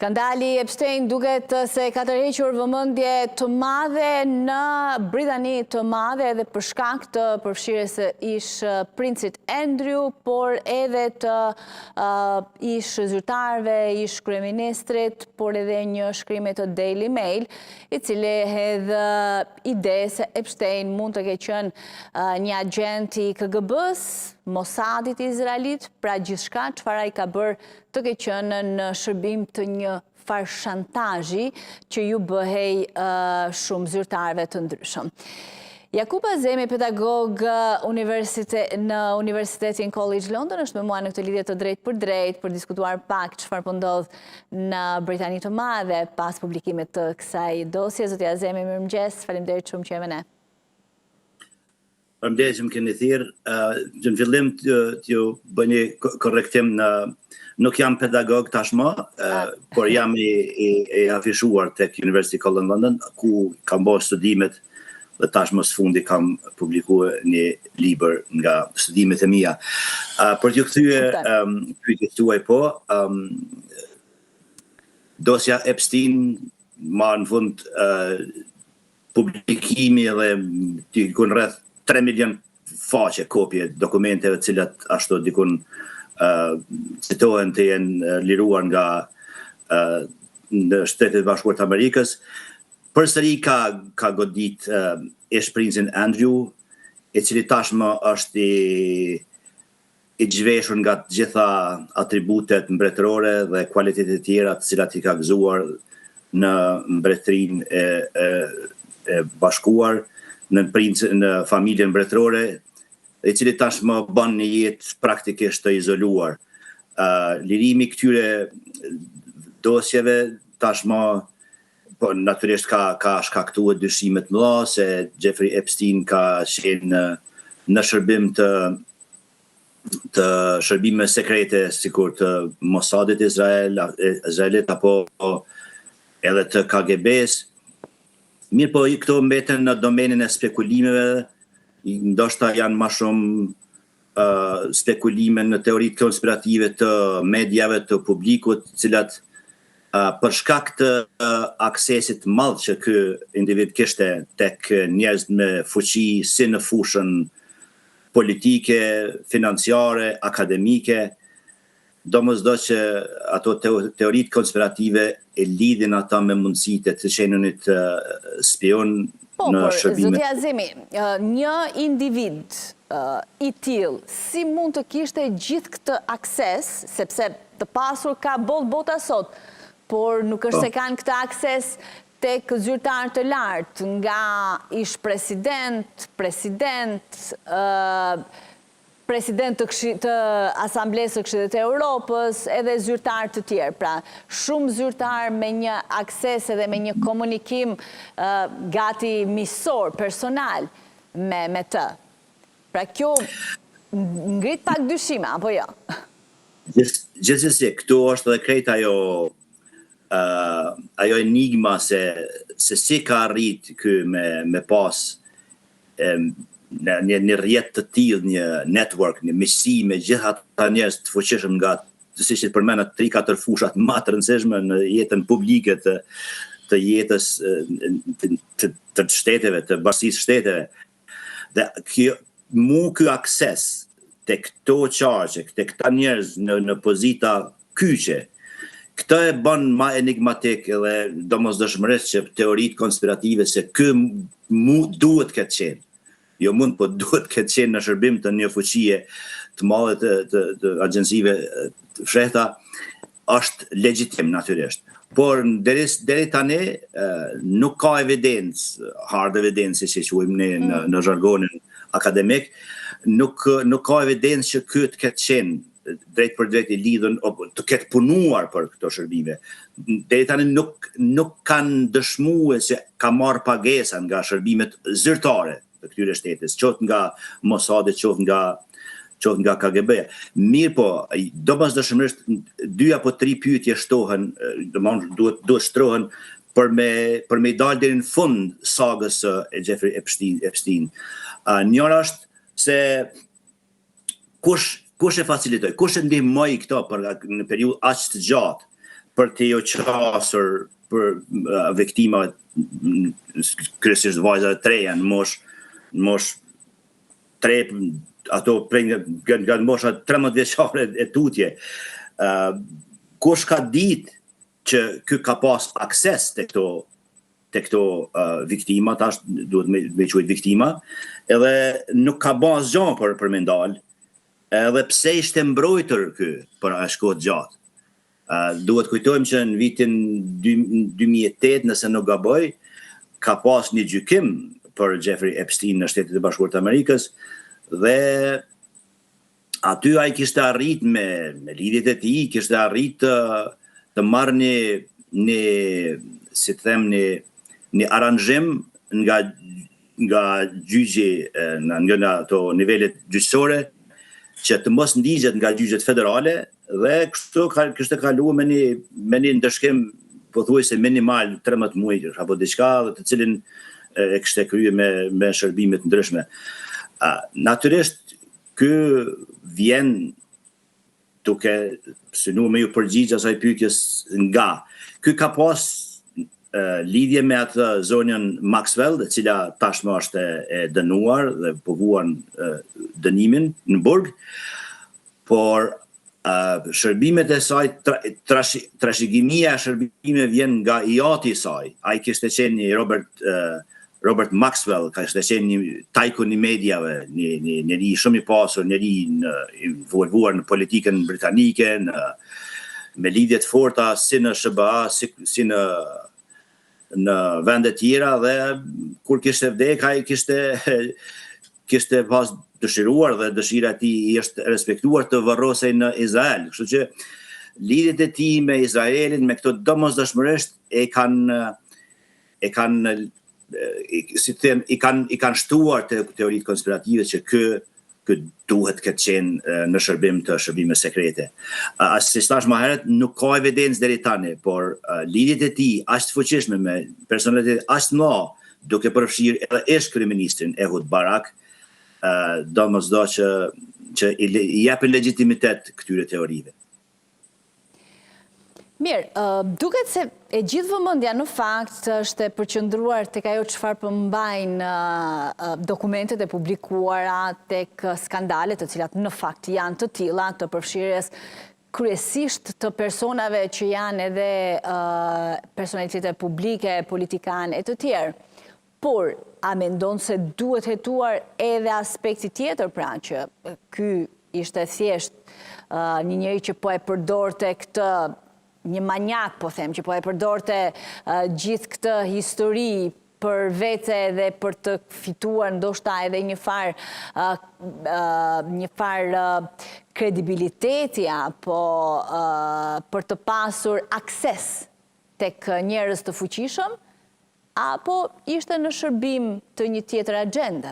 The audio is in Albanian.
Skandali Epstein duket se ka tërhequr vëmendje të madhe në Britani, të madhe edhe për shkak të përfshirjes së ish princit Andrew, por edhe të ish zyrtarëve, ish kryeministrit, por edhe një shkrimë të Daily Mail, i cili hedh ide se Epstein mund të ketë qenë një agent i KGB-s, Mossadit izraelit, pra gjithçka çfarë ai ka bërë të ketë qenë në shërbim të një farë shantazhi që ju bëhej shumë zyrtarëve të ndryshëm. Jakub Azemi, pedagog në Universitetin College London, është me mua në këtë lidhje të drejtë për drejtë për diskutuar pak çfarë po ndodh në Britani të Madhe pas publikimit të kësaj dosje. Zoti Azemi, mirëmëngjes, faleminderit shumë që jemi ne. Përmëndej që më keni thirë, në fillim t'ju bëj një korrektim në nuk jam pedagog tashmë, por jam i afishuar tek University College London, ku kam bërë studimet dhe tashmë së fundi kam publikuar një libër nga studimet e mia. Për t'ju kthye pyetjes tuaj po, dosja Epstein marrë në fund publikimi dhe dikun rreth 3 milion faqe, kopje, dokumenteve cilat ashtu dikun citohen të jenë liruar nga në Shtetet Bashkuara të Amerikës. Përsëri ka godit ish princin Andrew, i cili tashmë është i zhveshur nga të gjitha atributet mbretërore dhe kualitetet e tjera të cilat i ka gëzuar në mbretërinë e bashkuar, në familjen mbretërore, i cili tashmë bën një jetë praktikisht të izoluar. Lirimi këtyre dosjeve tashmë po natyrisht ka shkaktuar dyshime të mëdha se Jeffrey Epstein ka qenë në shërbim të shërbime sekrete sikur të Mossadit izraelit apo edhe të KGB-s. Mirë po, këto mbeten në domenin e spekulimeve, ndoshta janë më shumë spekulime në teoritë konspirative të medjave të publikut, cilat për shkak të aksesit madh që ky individ kishte tek njerëz me fuqi si në fushën politike, financiare, akademike, domosdoshmë që ato teoritë konspirative e lidhin ata me mundësitë të qenionit spion në shërbime. Zoti Azemi, një individ i tillë si mund të kishte gjithë këtë akses, sepse të pasur ka bota sot, por nuk është se kanë këtë akses tek zyrtarë të lartë, nga ish president të Asamblesë së Këshillit të Europës, edhe zyrtarë të tjerë. Pra, shumë zyrtarë me një akses edhe me një komunikim gati miqësor, personal me të. Pra, kjo ngrit pak dyshime, apo jo? Gjithsesi, këtu është edhe krejt ajo enigma se si ka arrit ky me pas një rrjet të tillë, një network, një miqësi me gjithë ata njerëz të fuqishëm nga, siç i përmenda, 3-4 fushat më të rëndësishme në jetën publike të jetës të shteteve, të bashkisë shteteve. Dhe ky akses te këto qarqe, te këta njerëz në pozita kyçe, këtë e bën më enigmatik edhe domosdoshmërisht që teoritë konspirative se ky duhet këtë qenë. Jo mund, po duhet këtë qenë në shërbim të një fuqie të madhe të agjensive të fshehta, është legjitim natyrisht. Por deri tani nuk ka evidencë, hard evidencë, si quajmë ne në jargonin akademik, nuk ka evidencë që ky të ketë qenë drejt për drejt i lidhur të ketë punuar për këto shërbime. Deri tani nuk kanë dëshmuar se ka marrë pagesa nga shërbimet zyrtare të këtyre shtetës, qoftë nga Mossadit, qoftë nga KGB. Mirë po, domosdoshmërisht 2 apo 3 pyetje shtohen, duhet shtrohen për me dalë deri në fund sagës e Jeffrey Epstein. Njëra është se kush e facilitoi, kush e ndihmoi këto në periudhë aq të gjatë për të jo qasur për viktimat, kryesisht vajzat e treja në mosh 3, ato nga mosha 13 vjeçare e tutje. Kush ka ditë që ky ka pas akses te këto viktima, tash duhet me quajt viktima, edhe nuk ka ba asgjë për me ndal, edhe pse ishte mbrojtur ky për aq kohë gjatë. Duhet kujtojmë që në vitin 2008, nëse nuk gaboj, ka pas një gjykim për Jeffrey Epstein në Shtetet e Bashkuara të Amerikës, dhe aty ai kishte arrit me lidhjet e tij, kishte arrit të marrë një aranzhim nga gjyqi, nga ato nivelet gjyqësore, që të mos ndigjet nga gjyqet federale, dhe kështu kishte kaluar me një ndëshkim pothuajse minimal 13 muaj apo diçka, të cilin e kishte kryer me shërbime të ndryshme. Natyrisht ky vjen duke synuar me ju përgjigj asaj pyetjes nga ky ka pas lidhje me atë zonjën Maxwell, e cila tashmë është e dënuar dhe povuan dënimin në burg, por shërbimet e saj, trashëgimia e shërbimeve vjen nga i ati i saj. Ai kishte qenë një Robert Maxwell, ka ishte qenë një tajkun i mediave, një njeri shumë i pasur, njeri involvuar në politikën britanike, me lidhjet forta si në SBA, si në vende tjera, dhe kur kishte vdek, ai kishte pas dëshiruar dhe dëshira e tij është respektuar të varrosej në Izrael. Kështu që lidhjet e tij me Izraelin, me këto domosdoshmërisht i kanë shtuar teoritë konspirative që ky duhet këtë qenë në shërbim të shërbime sekrete. Si thash më herët, nuk ka evidencë deri tani, por lidhjet e tij aq të fuqishme me personalitet aq të mëdha, duke përfshirë edhe ish-kryeministrin Ehud Barak, domosdo që i japin legjitimitet këtyre teorive. Mirë, duket se e gjithë vëmendja në fakt është e përqendruar tek ajo çfarë përmbajnë dokumentet e publikuara tek skandalet, të cilat në fakt janë të tilla, të përfshirjes kryesisht të personave që janë edhe personalitete publike, politikanë e të tjerë. Por, a mendon se duhet hetuar edhe aspekti tjetër, pra që ky ishte thjesht një njeri që po e përdorte këtë, një manjak, po them, që po e përdorte gjithë këtë histori për vete dhe për të fituar ndoshta edhe një farë kredibiliteti, apo për të pasur akses tek njerëz të fuqishëm, apo ishte në shërbim të një tjetër agende?